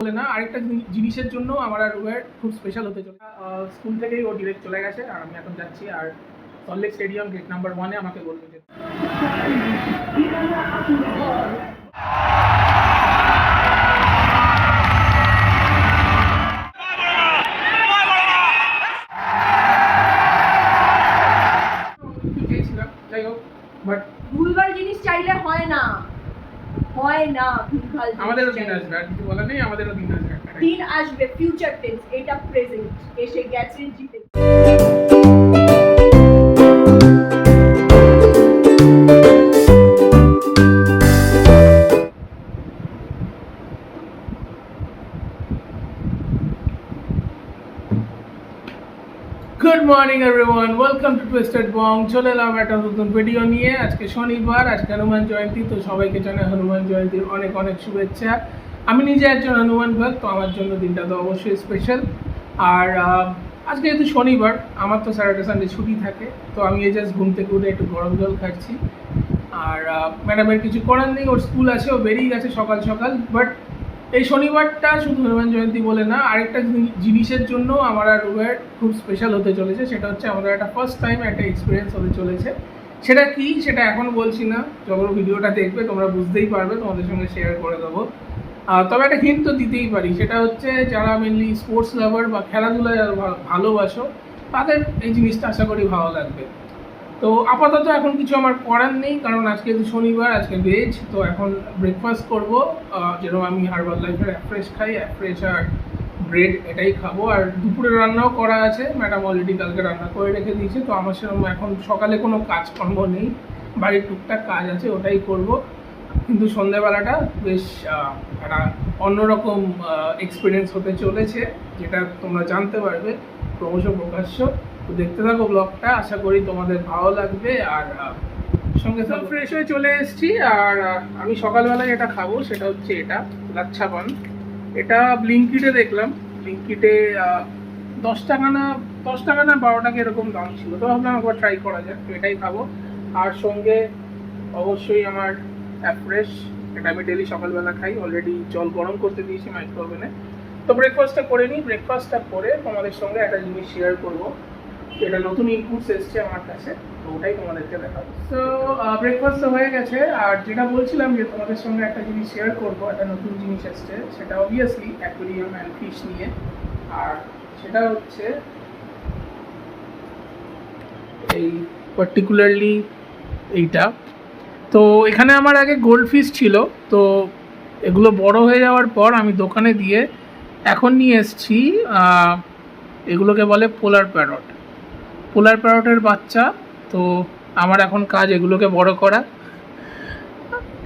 বলে না আরেকটা জিনিসের জন্য আমার আর রুবের খুব স্পেশাল হতে চলে। স্কুল থেকেই ও ডিরেক্ট চলে গেছে আর আমি এখন যাচ্ছি। আর সল্টলেক স্টেডিয়াম গেট নাম্বার 1-এ আমাকে বললো যে চেয়েছিলাম, যাই হোক, বাট ভুলভাল জিনিস চাইলে হয় না ভুলভাল আমাদেরও দিন আসবে, আর কিছু বলার নেই, আমাদেরও দিন আসবে। দিন আসবে, ফিউচার টেন্স, এটা প্রেজেন্ট এসে গেছে, জিতে। Good morning everyone, welcome to twisted bong. চলে এলাম একটা নতুন ভিডিও নিয়ে। আজকে শনিবার, আজকে হনুমান জয়ন্তী, তো সবাইকে জানাই হনুমান জয়ন্তীর অনেক অনেক শুভেচ্ছা। আমি নিজে একজন হনুমান ভক্ত, তো আমার জন্য দিনটা তো অবশ্যই স্পেশাল। আর আজকে যেহেতু শনিবার, আমার তো স্যাটারডে সানডে ছুটি থাকে, তো আমি এই জাস্ট ঘুম থেকে উঠে একটু গরম জল খাচ্ছি। আর ম্যাডামের কিছু করার নেই, ওর স্কুল আছে, ও বেরিয়ে গেছে সকাল সকাল। বাট এই শনিবারটা শুধু হনুমান জয়ন্তী বলে না, আরেকটা জিনিসের জন্য আমার আর রুবের খুব স্পেশাল হতে চলেছে। সেটা হচ্ছে আমাদের একটা ফার্স্ট টাইম একটা এক্সপিরিয়েন্স হতে চলেছে। সেটা কি, সেটা এখন বলছি না, যখন ভিডিওটা দেখবে তোমরা বুঝতেই পারবে, তোমাদের সঙ্গে শেয়ার করে দেবো। তবে একটা হিন্ট তো দিতেই পারি, সেটা হচ্ছে যারা মেনলি স্পোর্টস লাভার বা খেলাধুলা যারা ভালোবাসো, তাদের এই জিনিসটা আশা করি ভালো লাগবে। তো আপাতত এখন কিছু আমার করার নেই, কারণ আজকে তো শনিবার, আজকে ভেজ। তো এখন ব্রেকফাস্ট করবো, যেরকম আমি হার্বাল লাইফের অ্যাফ্রেশ খাই, অ্যাফ্রেশ আর ব্রেড, এটাই খাবো। আর দুপুরে রান্নাও করা আছে, ম্যাডাম অলরেডি কালকে রান্না করে রেখে দিয়েছে। তো আমার সেরকম এখন সকালে কোনো কাজকর্ম নেই, বাড়ির টুকটাক কাজ আছে, ওটাই করব। কিন্তু সন্ধ্যেবেলাটা বেশ একটা অন্যরকম এক্সপিরিয়েন্স হতে চলেছে, যেটা তোমরা জানতে পারবে ক্রমশ প্রকাশ্য। তো দেখতে থাকো ব্লগটা, আশা করি তোমাদের ভালো লাগবে। আর সঙ্গে সব ফ্রেশ হয়ে চলে এসেছি। আর আমি সকালবেলায় এটা খাবো, সেটা হচ্ছে এটা লাচ্ছা পান। এটা ব্লিঙ্কিটে দেখলাম, ব্লিঙ্কিটে 10 টাকা না 12 টাকা এরকম দাম ছিল, তো ভাবলাম একবার ট্রাই করা যাক, তো এটাই খাবো। আর সঙ্গে অবশ্যই আমার অ্যাফ্রেশ, এটা আমি ডেলি সকালবেলা খাই, অলরেডি জল গরম করতে দিয়েছি মাইক্রো ওভেনে। তো ব্রেকফাস্টটা করে নিই, ব্রেকফাস্টটা করে তোমাদের সঙ্গে একটা জিনিস শেয়ার করবো, এটা নতুন ইনপুটস এসছে আমার কাছে, তো ওটাই তোমাদেরকে দেখাবো। তো ব্রেকফাস্ট হয়ে গেছে, আর যেটা বলছিলাম যে তোমাদের সঙ্গে একটা জিনিস শেয়ার করবো, একটা নতুন জিনিস এসছে, সেটা অবভিয়াসলি অ্যাকোয়ারিয়াম অ্যান্ড ফিশ নিয়ে। আর সেটা হচ্ছে এই পার্টিকুলারলি এইটা। তো এখানে আমার আগে গোল্ড ফিশ ছিল, তো এগুলো বড় হয়ে যাওয়ার পর আমি দোকানে দিয়ে এখন নিয়ে এসেছি, এগুলোকে বলে পোলার প্যারটের বাচ্চা। তো আমার এখন কাজ এগুলোকে বড় করা,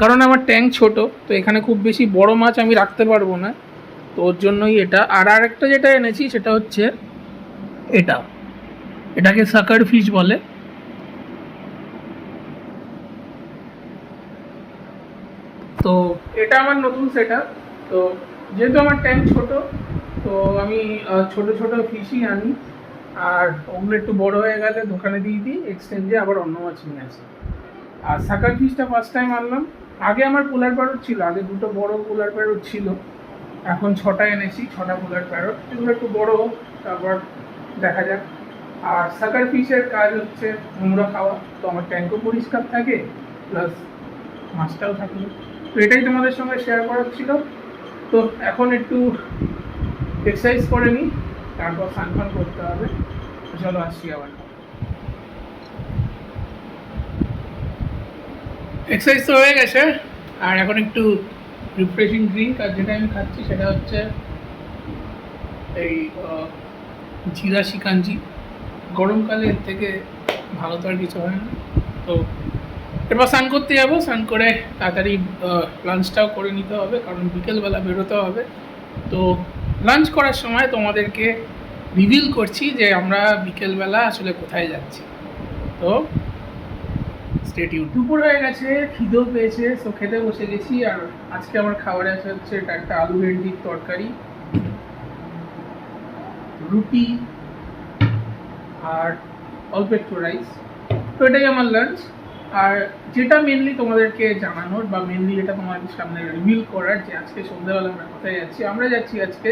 কারণ আমার ট্যাঙ্ক ছোট, তো এখানে খুব বেশি বড় মাছ আমি রাখতে পারবো না, তো ওর জন্যই এটা। আর আরেকটা যেটা এনেছি সেটা হচ্ছে এটাকে সাকার ফিশ বলে। তো এটা আমার নতুন সেটআপ। তো যেহেতু আমার ট্যাঙ্ক ছোট, তো আমি ছোট ছোট ফিশই আনি, আর ওগুলো একটু বড় হয়ে গেলে দোকানে দিয়ে দিই, এক্সচেঞ্জে আবার অন্য মাছ নিয়ে আসি। আর সাকার ফিশটা ফার্স্ট টাইম আনলাম। আগে আমার পোলার প্যারট ছিল, আগে দুটো বড় পোলার প্যারট ছিল, এখন 6টা এনেছি, 6টা পোলার প্যারট। এগুলো একটু বড় হোক, তারপর দেখা যাক। আর সাকার ফিশের কাজ হচ্ছে নোংরা খাওয়া, তো আমার ট্যাঙ্কও পরিষ্কার থাকে, প্লাস মাছটাও থাকলো। তো এটাই তোমাদের সঙ্গে শেয়ার করার ছিল। তো এখন একটু এক্সারসাইজ করে নিই, তারপর স্নান করতে হবে। চলো আসছি আবার। এক্সারসাইজ তো হয়ে গেছে, আর এখন একটু রিফ্রেশিং ড্রিঙ্ক, আর যেটা আমি খাচ্ছি সেটা হচ্ছে এই জিরা শিকাঞ্জি। গরমকালে এর থেকে ভালো তো আর কিছু হয় না। তো এরপর স্নান করতে যাবো, স্নান করে তাড়াতাড়ি লাঞ্চটাও করে নিতে হবে, কারণ বিকেলবেলা বেরোতে হবে। তো লাঞ্চ করার সময় তোমাদেরকে রিভিল করছি যে আমরা বিকেলবেলা আসলে কোথায় যাচ্ছি। তো স্টে টিউন। দুপুর হয়ে গেছে, খিদেও পেয়েছে, তো খেতে বসে গেছি। আর আজকে আমার খাবারে আছে হচ্ছে এটা একটা আলু ভেন্ডির তরকারি, রুটি, আর অল্প একটু রাইস। তো এটাই আমার লাঞ্চ। আর যেটা মেনলি তোমাদেরকে জানানোর বা মেনলি যেটা তোমাদের সামনে রিভিল করার যে আজকে সন্ধ্যাবেলা আমরা কোথায় যাচ্ছি, আমরা যাচ্ছি আজকে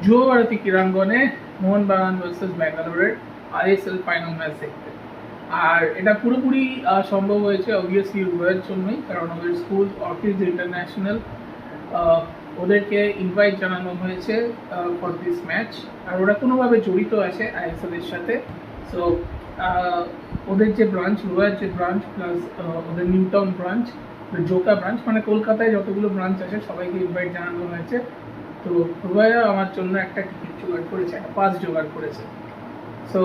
যুব ভারতী ক্রীড়াঙ্গনে মোহনবাগান ভার্সেস ব্যাঙ্গালোরের আইএসএল ফাইনাল ম্যাচ দেখতে। আর এটা পুরোপুরি সম্ভব হয়েছে অবভিয়াসলি রুয়ের জন্যই, কারণ ওদের স্কুল অর্কিড ইন্টারন্যাশনাল ওদেরকে ইনভাইট জানানো হয়েছে ফর দিস ম্যাচ। আর ওরা কোনোভাবে জড়িত আছে আইএসএল এর সাথে। সো ওদের যে ব্রাঞ্চ, রুয়ের যে ব্রাঞ্চ প্লাস ওদের new town branch, Joka branch, মানে কলকাতায় যতগুলো ব্রাঞ্চ আছে সবাইকে ইনভাইট জানানো হয়েছে। তো রুয়া আমার জন্য একটা টিকিট জোগাড় করেছে, একটা পাস জোগাড় করেছে। সো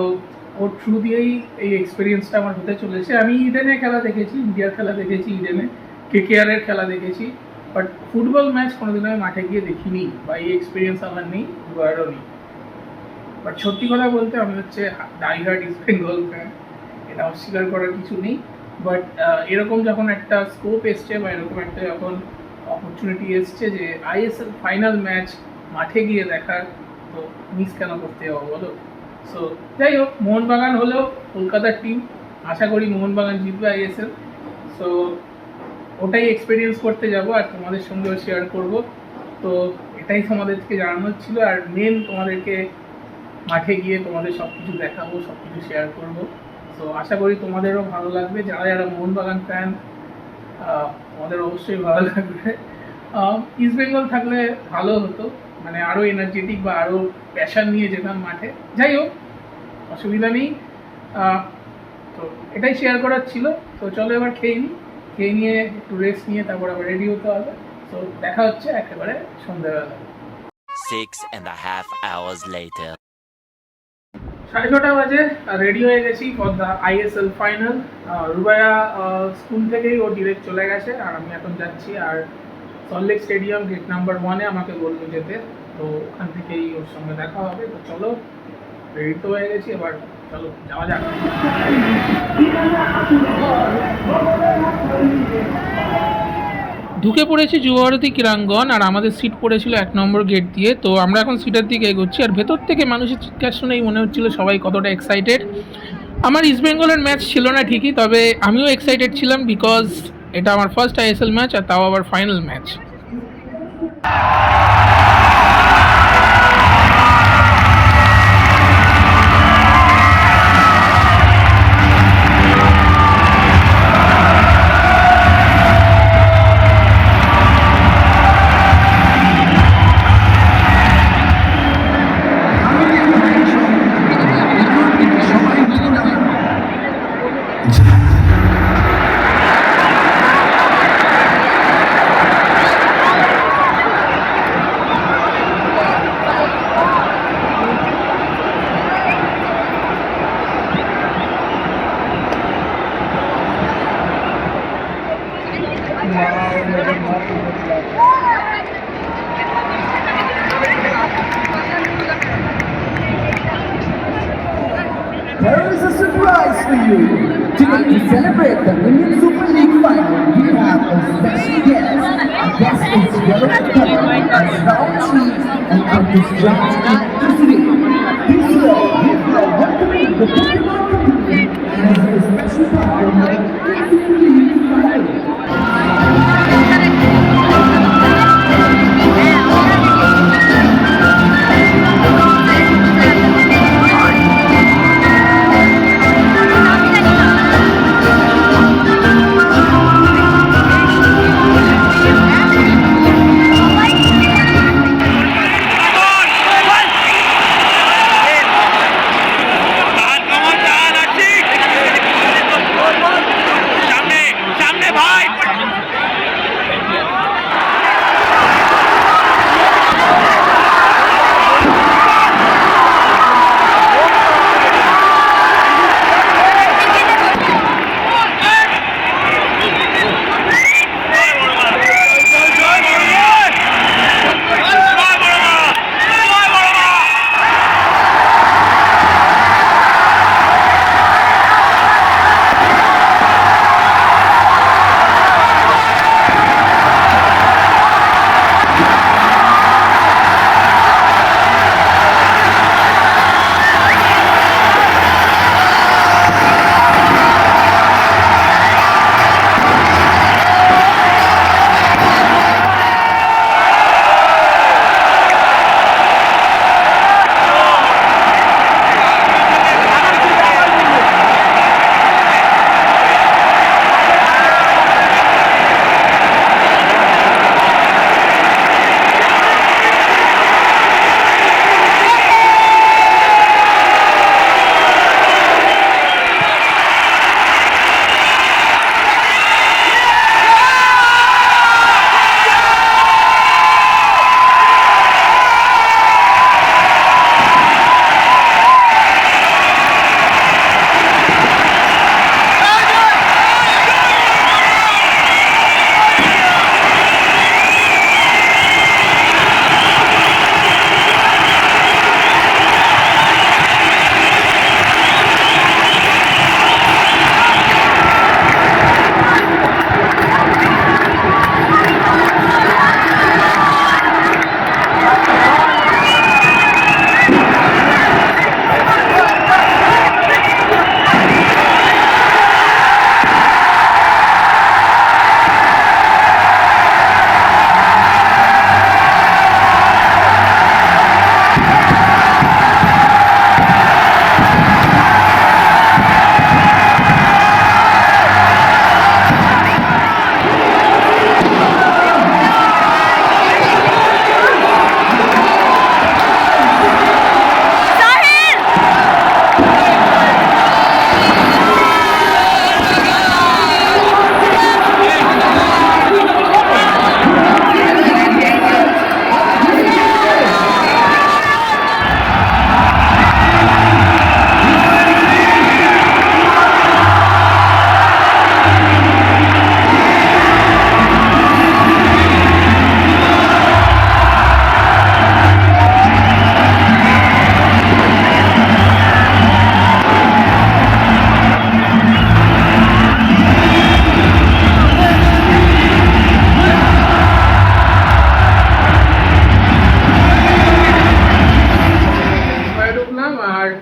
ওর থ্রু দিয়েই এই এক্সপিরিয়েন্সটা আমার হতে চলেছে। আমি ইডেনে খেলা দেখেছি, ইন্ডিয়ার খেলা দেখেছি, ইডেনে কেকেআরের খেলা দেখেছি, বাট ফুটবল ম্যাচ কোনোদিন আমি মাঠে গিয়ে দেখিনি বা এই এক্সপিরিয়েন্স আমার নেই, রুয়ারও নেই। বাট সত্যি কথা বলতে আমি হচ্ছে ডাইহার্ড ইস্ট বেঙ্গল ফ্যান, এটা অস্বীকার করার কিছু নেই। বাট এরকম যখন একটা স্কোপ এসছে বা এরকম একটা যখন অপরচুনিটি এসছে যে আইএসএল ফাইনাল ম্যাচ মাঠে গিয়ে দেখার, তো মিস কেন করতে হবে বলো? সো যাই হোক, মোহনবাগান হলেও কলকাতার টিম, আশা করি মোহনবাগান জিতবে আইএসএল। সো ওটাই এক্সপিরিয়েন্স করতে যাব আর তোমাদের সঙ্গেও শেয়ার করব। তো এটাই তোমাদেরকে জানানোর ছিল। আর মেন তোমাদেরকে মাঠে গিয়ে তোমাদের সব কিছু দেখাবো, সব কিছু শেয়ার করবো। তো আশা করি তোমাদেরও ভালো লাগবে। যারা যারা মোহনবাগান ফ্যান তোমাদের অবশ্যই ভালো লাগবে। ইস্ট বেঙ্গল থাকলে ভালো হতো, মানে আরও এনার্জেটিক বা আরও প্যাশন নিয়ে যেতাম মাঠে। যাই হোক, অসুবিধা নেই। তো এটাই শেয়ার করার ছিল। তো চলো এবার খেয়ে নিই, খেয়ে নিয়ে একটু রেস্ট নিয়ে তারপর আবার রেডি হতে হবে। তো দেখা হচ্ছে একেবারে সন্ধ্যাবেলা। 6.5 hours later. 6:30 বাজে, রেডি হয়ে গেছি for the ISL final. Rubaya school থেকেই ও ডিরেক্ট চলে গেছে আর আমি এখন যাচ্ছি। আর সল্টলেক স্টেডিয়াম গেট নাম্বার 1-এ আমাকে বললো যেতে, তো ওখান থেকেই ওর সঙ্গে দেখা হবে। তো চলো, রেডি তো হয়ে গেছি, এবার চলো যাওয়া যাক। ঢুকে পড়েছি যুবভারতী ক্রীড়াঙ্গন, আর আমাদের সিট পড়েছিল 1 নম্বর গেট দিয়ে। তো আমরা এখন সিটের দিকে এগোচ্ছি, আর ভেতর থেকে মানুষের চিৎকার শুনেই মনে হচ্ছিল সবাই কতটা এক্সাইটেড। আমার ইস্ট বেঙ্গলের ম্যাচ ছিল না ঠিকই, তবে আমিও এক্সাইটেড ছিলাম বিকজ এটা আমার ফার্স্ট আইএসএল ম্যাচ, আর তাও আবার final match. There is a surprise for you. Today, to celebrate the Indian Super League final, we have a special guest. Our guest is yellow color, has round cheeks, and artist John's electricity. This year, we are welcoming the Pokemon community as a special part of the Indian Super League final.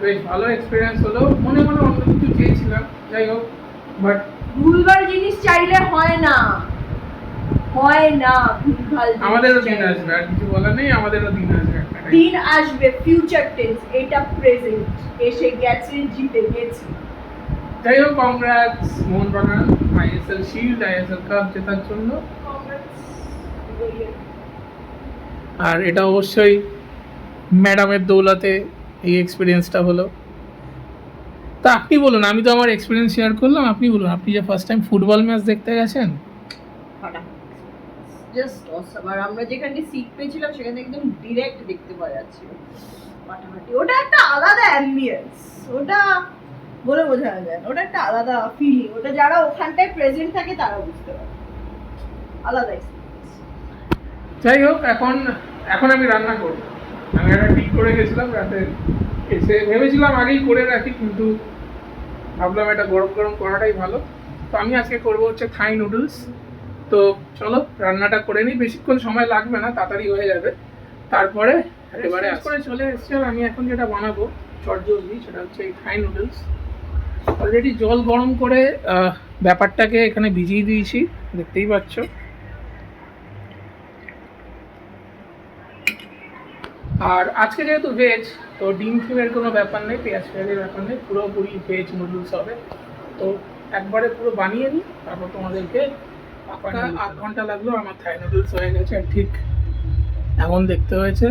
বেশ ভালো experience হলো। মনে মনে অন্য কিছু চেয়েছিলাম, যাই হোক, বাট ভুলভাল জিনিস চাইলে হয় না, হয় না ভুলভাল জিনিস আমাদেরও দিন চাইলে। আসবে, আর কিছু বলার নেই, আমাদেরও দিন আসবে একটা time। দিন আসবে, ফিউচার টেন্স, এটা প্রেজেন্ট, এসে গেছে, জিতে গেছে। যাই হোক, congrats Mohun Bagan ISL shield, ISL cup জেতার জন্য। আর এটা অবশ্যই ম্যাডামের দৌলতে এই এক্সপিরিয়েন্সটা হলো। তা আপনি বলুন, আমি তো আমার এক্সপিরিয়েন্স শেয়ার করলাম, আপনি বলুন, আপনি যে ফার্স্ট টাইম ফুটবল ম্যাচ দেখতে গেছেন। Just awesome. আর আমরা যেখানে সিট পেয়েছিলাম সেখানে একদম ডিরেক্ট দেখতে পাওয়া যাচ্ছিল ফাটাফাটি। ওটা একটা আলাদা অ্যাম্বিয়েন্স, ওটা বলে বোঝানো যায় না, ওটা একটা আলাদা ফিলিং। ওটা যারা ওখানটায় প্রেজেন্ট থাকে তারা বুঝতে পারে, আলাদা এক্সপিরিয়েন্স। যাই হোক, এখন আমি রান্না করবো। আমি একটা ঠিক করে গেছিলাম রাতে এসে, ভেবেছিলাম আগেই করে রাখি, কিন্তু ভাবলাম এটা গরম গরম করাটাই ভালো। তো আমি আজকে করবো হচ্ছে থাই নুডলস। তো চলো রান্নাটা করে নিই, বেশিক্ষণ সময় লাগবে না, তাড়াতাড়ি হয়ে যাবে। তারপরে এবারে করে চলে এসছি। আর আমি এখন যেটা বানাবো চটজলদি, সেটা হচ্ছে এই থাই নুডলস। অলরেডি জল গরম করে ব্যাপারটাকে এখানে ভিজিয়ে দিয়েছি, দেখতেই পাচ্ছ। আর আজকে যেহেতু ভেজ, তো ডিম ফিমের কোনো ব্যাপার নেই, পেঁয়াজ পেঁয়াজের ব্যাপার নেই, পুরোপুরি ভেজ নুডলস হবে। তো একবারে পুরো বানিয়ে নিই, তারপর তোমাদেরকে 8 ঘন্টা লাগলো, আমার থাই নুডলস হয়ে গেছে। আর ঠিক এমন দেখতে হয়েছে,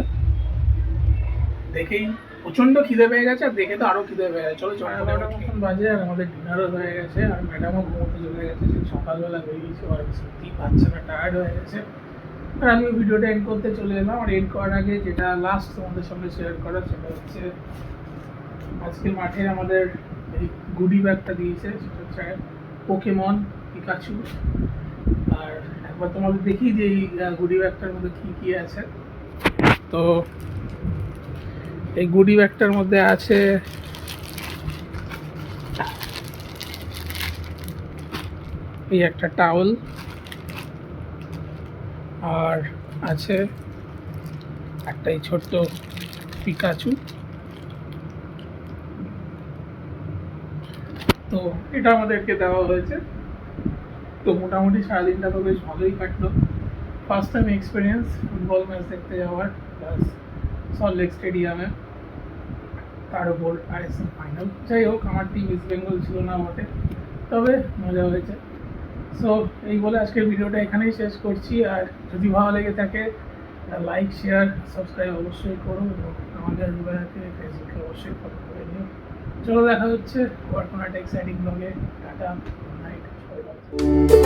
দেখেই প্রচণ্ড খিদে পেয়ে গেছে, আর দেখে তো আরও খিদে পেয়ে গেছে। চলো 11:30 মতন বাজে, আর আমাদের ডিনারও হয়ে গেছে, আর ম্যাডামও ঘুমোতে চলে গেছে, সেই সকালবেলা বেরিয়েছে, আর সত্যিই পাচ্ছে না, টায়ার্ড হয়ে গেছে। আর আমি ভিডিওটা এন্ড করতে চলে এলাম। আর এন্ড করার আগে যেটা লাস্ট তোমাদের সঙ্গে শেয়ার করার, সেটা হচ্ছে আজকে মাঠে আমাদের এই গুডি ব্যাগটা দিয়েছে, সেটা হচ্ছে পোকেমন পিকাচু। আর একবার তোমাদের দেখি যে এই গুডি ব্যাগটার মধ্যে কী কী আছে। তো এই গুডি ব্যাগটার মধ্যে আছে এই একটা টাওয়েল, আর আছে একটা এই ছোট্ট পিকাচু। তো এটা আমাদেরকে দেওয়া হয়েছে। তো মোটামুটি সারাদিনটা তো বেশ ভালোই কাটলো। First time experience football match দেখতে যাওয়ার, প্লাস সল্টলেক স্টেডিয়ামে, তার উপর আইএসএল ফাইনাল। যাই হোক, আমার টিম ইস্ট বেঙ্গল ছিল না বটে, তবে মজা হয়েছে। সো এই বলে আজকের ভিডিওটা এখানেই শেষ করছি। আর যদি ভালো লেগে থাকে, লাইক শেয়ার সাবস্ক্রাইব অবশ্যই করো, এবং আমাদের রুবেলাকে ফেসবুকে অবশ্যই ফলো করে নিও। চলো দেখা হচ্ছে আবার কোনো একটা এক্সাইটিং ব্লগে। টাটা, গুড নাইট, সবাই ভালো থাকো।